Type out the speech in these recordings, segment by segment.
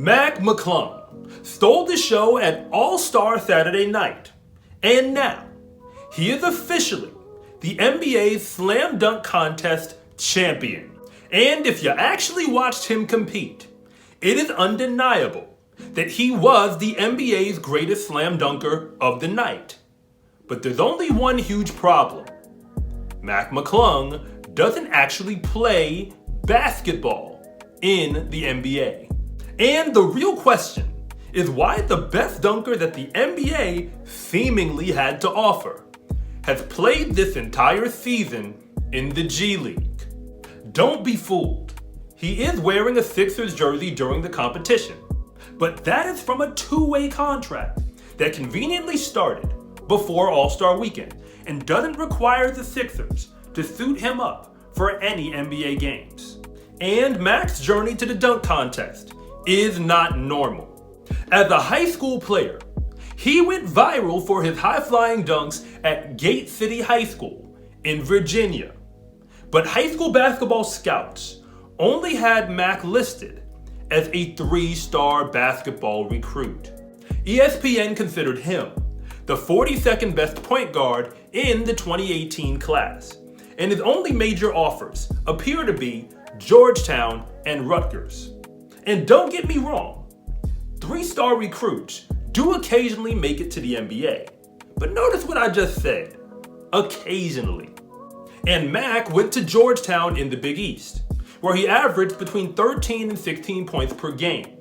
Mac McClung stole the show at All-Star Saturday Night, and now he is officially the NBA's Slam Dunk Contest champion. And if you actually watched him compete, it is undeniable that he was the NBA's greatest slam dunker of the night. But there's only one huge problem. Mac McClung doesn't actually play basketball in the NBA. And the real question is why the best dunker that the NBA seemingly had to offer has played this entire season in the G League. Don't be fooled. He is wearing a Sixers jersey during the competition, but that is from a two-way contract that conveniently started before All-Star Weekend and doesn't require the Sixers to suit him up for any NBA games. And Mac's journey to the dunk contest is not normal. As a high school player, he went viral for his high-flying dunks at Gate City High School in Virginia. But high school basketball scouts only had Mac listed as a 3-star basketball recruit. ESPN considered him the 42nd best point guard in the 2018 class, and his only major offers appear to be Georgetown and Rutgers. And don't get me wrong, 3-star recruits do occasionally make it to the NBA. But notice what I just said, occasionally. And Mac went to Georgetown in the Big East, where he averaged between 13 and 16 points per game,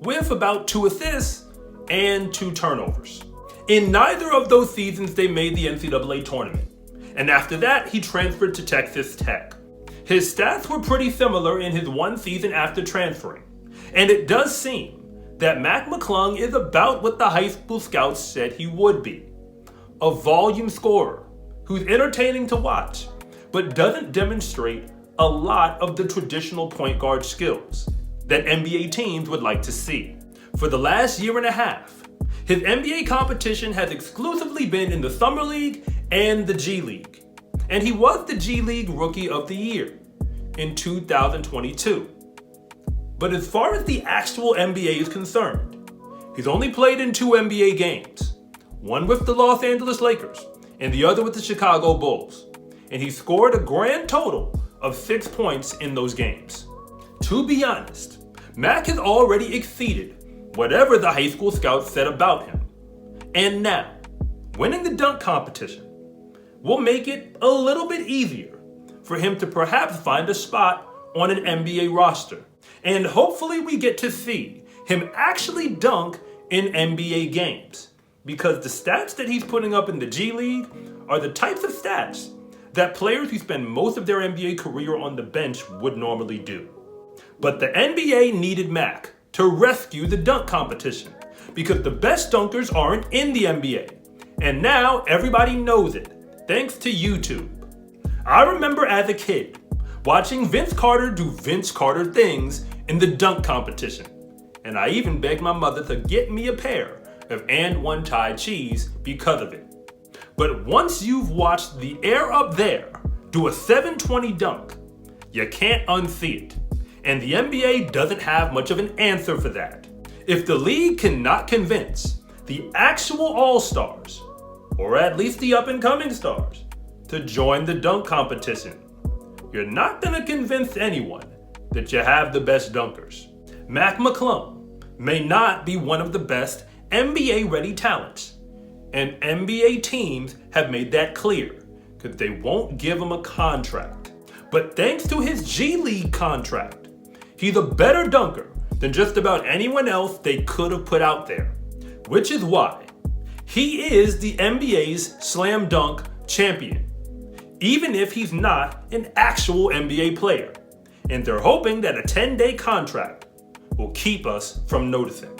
with about 2 assists and 2 turnovers. In neither of those seasons, they made the NCAA tournament. And after that, he transferred to Texas Tech. His stats were pretty similar in his one season after transferring. And it does seem that Mac McClung is about what the high school scouts said he would be. A volume scorer who's entertaining to watch, but doesn't demonstrate a lot of the traditional point guard skills that NBA teams would like to see. For the last year and a half, his NBA competition has exclusively been in the Summer League and the G League. And he was the G League Rookie of the Year in 2022. But as far as the actual NBA is concerned, he's only played in 2 NBA games, one with the Los Angeles Lakers and the other with the Chicago Bulls. And he scored a grand total of 6 points in those games. To be honest, Mac has already exceeded whatever the high school scouts said about him. And now, winning the dunk competition will make it a little bit easier for him to perhaps find a spot on an NBA roster. And hopefully we get to see him actually dunk in NBA games, because the stats that he's putting up in the G League are the types of stats that players who spend most of their NBA career on the bench would normally do. But the NBA needed Mac to rescue the dunk competition, because the best dunkers aren't in the NBA. And now everybody knows it, thanks to YouTube. I remember as a kid watching Vince Carter do Vince Carter things in the dunk competition. And I even begged my mother to get me a pair of And One Thai cheese because of it. But once you've watched the Air Up There do a 720 dunk, you can't unsee it. And the NBA doesn't have much of an answer for that. If the league cannot convince the actual all-stars, or at least the up-and-coming stars, to join the dunk competition, you're not gonna convince anyone that you have the best dunkers. Mac McClung may not be one of the best NBA-ready talents, and NBA teams have made that clear, because they won't give him a contract. But thanks to his G League contract, he's a better dunker than just about anyone else they could have put out there, which is why he is the NBA's slam dunk champion, even if he's not an actual NBA player. And they're hoping that a 10-day contract will keep us from noticing.